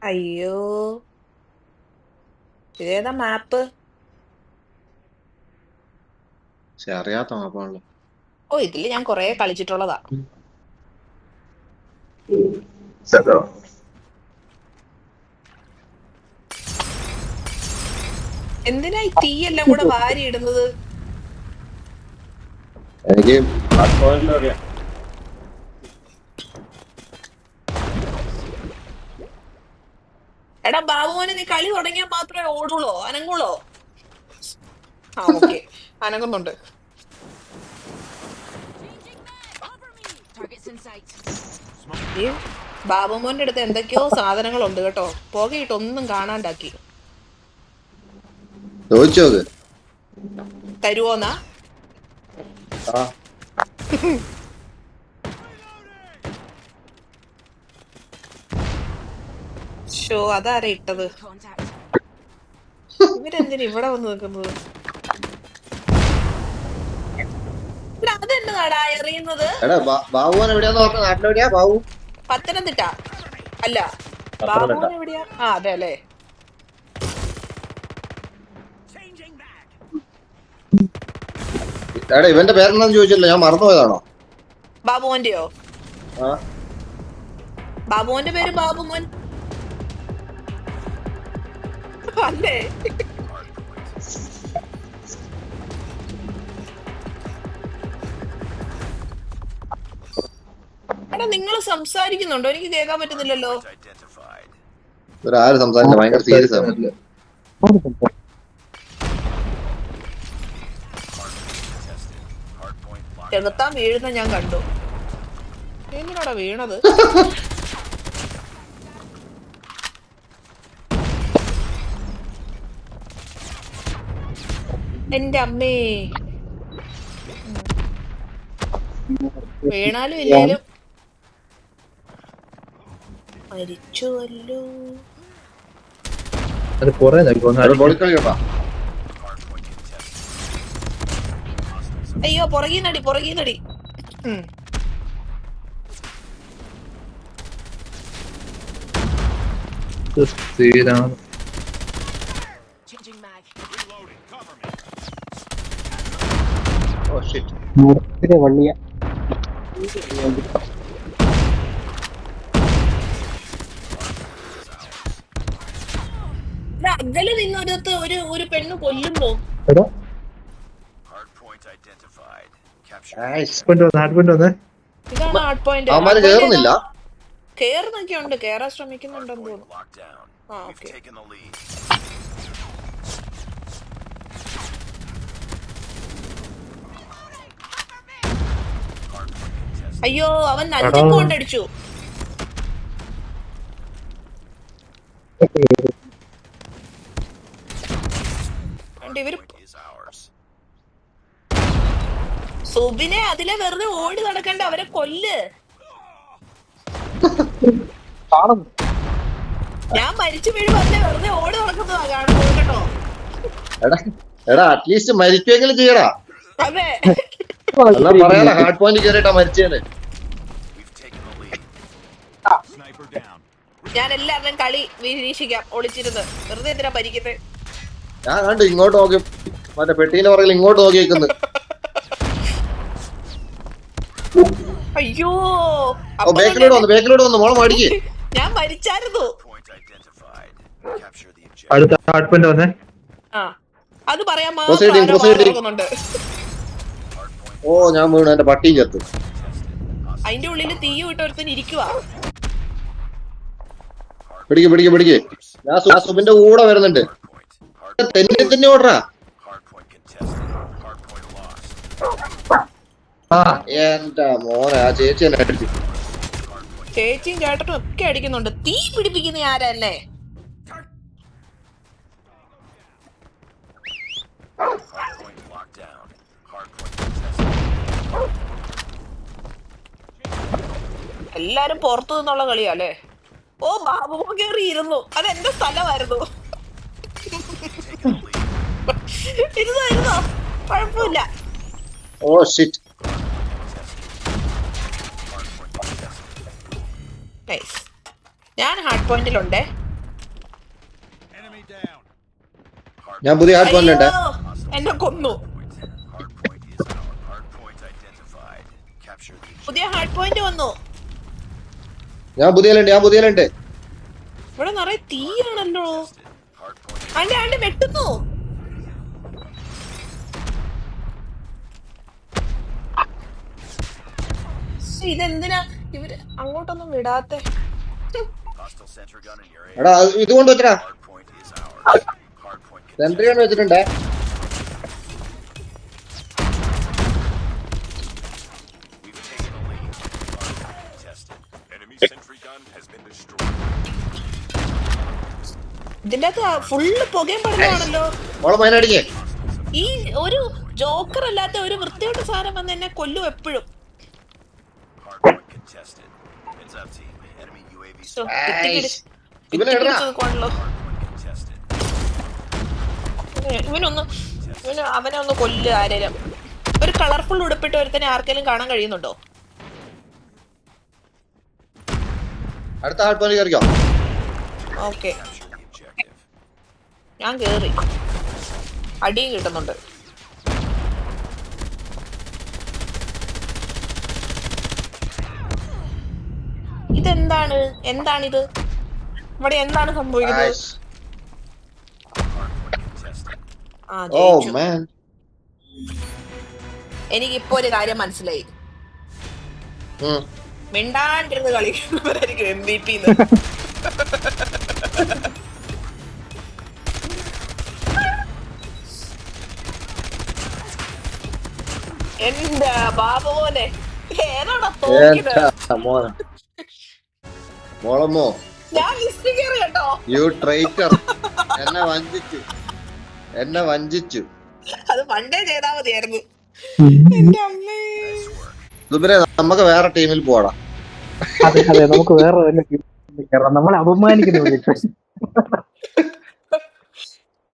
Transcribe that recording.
അയ്യോ, ഇതേതാ മാപ്പ്? പക്ഷെ അറിയാത്ത മാപ്പാണല്ലോ. ഓ, ഇതില് ഞാൻ കൊറേ കളിച്ചിട്ടുള്ളതാ. എന്തിനാ ഈ തീയെല്ലാം കൂടെ വാരി ഇടുന്നത്? എനിക്ക് അറിയാം. എടാ ബാബുമോനെ, നീ കളി തുടങ്ങിയാൽ മാത്രമേ ഓടുള്ളോ അനങ്ങുള്ളോ? ആ, ഓക്കെ, അനങ്ങുന്നുണ്ട്. ഈ ബാബുമോന്റെ അടുത്ത് എന്തൊക്കെയോ സാധനങ്ങളുണ്ട് കേട്ടോ. പുകയിട്ടൊന്നും കാണാണ്ടാക്കി. ചോദിച്ചോക്ക്. തരുവോന്നാ? ആ ഷോ, അതാരാ ഇട്ടത്? ഇവരെന്തിനാ ഇവിടെ വന്ന് നിൽക്കുന്നത്? അതെന്നതാടാ എറിയുന്നത്? എടാ ബാബുവൻ എവിടെയാന്ന് പറഞ്ഞ? നാട്ടിലെവിടെയാ ബാബു? പത്തനംതിട്ട അല്ല, പത്തനംതിട്ട. ബാബുവിന് എവിടെയാ? ആ, അതെ അല്ലേ. എടാ ഇവന്റെ പേരെന്താന്ന് ചോദിച്ചില്ല, ഞാൻ മറന്നുപോയതാണോ? ബാബുമോന്റെയോ? ആ ബാബുമോന്റെ പേര് ബാബുമോൻ അല്ലേ? എടാ, നിങ്ങൾ സംസാരിക്കുന്നുണ്ടോ? എനിക്ക് കേൾക്കാൻ പറ്റുന്നില്ലല്ലോ. ഇവരാരും സംസാരിച്ചില്ല, ഭയങ്കര സീരിയസ് ആണ്. ചെകുത്താൻ വീഴുന്ന ഞാൻ കണ്ടു. എന്തിനാടാ വീണത്? എന്റെ അമ്മേ, വീണാലും ഇല്ലേലും മരിച്ചുവല്ലോ. അത് കൊറേ പൊളിക്കളി കേട്ടാ. അയ്യോ, പുറകീന്നടി പുറകീന്നടി. Sreerama oh shit. വള്ളിയ അകലെ നിന്നൊരിടത്ത് ഒരു പെണ്ണ് കൊല്ലുമ്പോ എടാ ആയിഷ്. നാട്ടുപെട്ട് വന്നേ. ഇതാണ് ഹാർഡ് പോയിന്റ്. അവന്മാര് കേറുന്നില്ല. കേറുന്നൊക്കെ ഉണ്ട്, കേറാൻ ശ്രമിക്കുന്നുണ്ടെന്ന് തോന്നുന്നു. ആ, ഓക്കെ. അയ്യോ, അവൻ അഞ്ചൊക്കെ കൊണ്ടടിച്ചു. ഇവര് സുബിനെ അതിലെ വെറുതെ ഓടി നടക്കണ്ട, അവരെ കൊല്ല്. ഞാൻ മരിച്ചു വീഴുമ്പോ അതിലെ വെറുതെ ഓടി നടക്കുന്നതാ കാണുന്നത് കേട്ടോ. എടാ അറ്റ്ലീസ്റ്റ് മരിക്കുമെങ്കിലും ചെയ്യടാ. അതെ, എന്നാ പറയാല ഹാർഡ് പോയിന്റ് കയറിയിട്ടാ മരിച്ചേന്ന്. ഞാൻ എല്ലാവരുടെയും കളി നിരീക്ഷിക്കാം ഒളിച്ചിരുന്ന്. വെറുതെ എന്തിനാ ഭരിക്കുന്നത്? ഞാൻ കണ്ടു ഇങ്ങോട്ട് നോക്കി, മറ്റേ പെട്ടീന്റെ പുറകിൽ ഇങ്ങോട്ട് നോക്കി നിൽക്കുന്നു. അയ്യോ, ബേക്കിലോട്ട് വന്നു മോളെ മടിക്ക്. ഞാൻ മരിച്ചായിരുന്നു. അടുത്ത ഹാർട്ട്പെന്റ് വന്നേ. ആ, അത് പറയാൻ മാത്രം ആരോ വാങ്ങുന്നുണ്ട്. ഓ ഞാൻ വീണു, എന്റെ പട്ടിയും ചത്തു. അതിന്റെ ഉള്ളില് തീ വിട്ട് ഒരുത്തൻ ഇരിക്കുവാ. പിടിക്ക്. ഞാൻ സുബിന്റെ കൂടെ വരുന്നുണ്ട്. തന്നെ ഓടറാ. എന്റെ മോനെ, ആ ചേച്ചി എന്നെ അടിച്ചു. ചേച്ചിയും ചേട്ടനും ഒക്കെ അടിക്കുന്നുണ്ട്. തീ പിടിപ്പിക്കുന്ന ആരല്ലേ? എല്ലാരും പുറത്തു നിന്നുള്ള കളിയല്ലേ? ഓ, ബാബു കേറിയിരുന്നു. അതെന്റെ സ്ഥലമായിരുന്നു. ഇരുന്നോ, കുഴപ്പമില്ല. Oh shit. നൈസ്. ഞാൻ ഹാർഡ് പോയിന്റിലുണ്ടേ. ഞാൻ പുതിയ ഹാർഡ് പോയിന്റ് ഉണ്ട്. അയ്യോ, എന്നെ കൊന്നു. പുതിയ ഹാർഡ് പോയിന്റ് വന്നു. ഞാൻ പുതിയലുണ്ട്. ഇവിടെ നിറയെ തീയാണല്ലോ. ആണ്ട് വെട്ടുന്നു. ഇതെന്തിനാ ഇവര് അങ്ങോട്ടൊന്നും വിടാത്തെ? എടാ ഇത് കൊണ്ട് വെച്ചടാ. സെൻട്രി കൊണ്ട് വെച്ചിട്ടുണ്ടേ. ഇതിന്റെ അകത്ത് ഫുള്ള് പുകയും പടലാണല്ലോ. മോളെ മൈനടിക്കേ. ഈ ഒരു ജോക്കർ അല്ലാത്ത ഒരു വൃത്തിയോട്ട് സാധനം വന്ന് എന്നെ കൊല്ലും എപ്പോഴും. അവനെ ഒന്ന് കൊല്ല് ആരേലും. ഒരു കളർഫുൾ ഉടുപ്പിട്ട് ഒരുത്തനെ ആർക്കെങ്കിലും കാണാൻ കഴിയുന്നുണ്ടോ? അടുത്ത ഹാർഡ് പോയിന്റ് കയറിക്കോ. ഓക്കെ, ഞാൻ കേറി. അടിയും കിട്ടുന്നുണ്ട്. എന്താണിത്? ഇവിടെ എന്താണ് സംഭവിക്കുന്നത്? എനിക്കിപ്പോ ഒരു കാര്യം മനസ്സിലായി. മിണ്ടാണ്ടിരുന്ന് കളിക്കുന്നവരായിരിക്കും MVP. എന്താ ബാബുമോനെ ഏതാടാ തോന്നിയത്? മോളമ്മോ, ഞാൻ ലിസ്റ്റ് കയറി കേട്ടോ. You traitor. എന്നെ വഞ്ചിച്ചു. അത് പണ്ടേ ചെയ്താ മതിയായിരുന്നു. എന്റെ അമ്മേ. ദുബിനെ നമുക്ക് വേറെ ടീമിൽ പോടാ. അതെ നമുക്ക് വേറെ നമ്മളെ അപമാനിക്കുന്നു.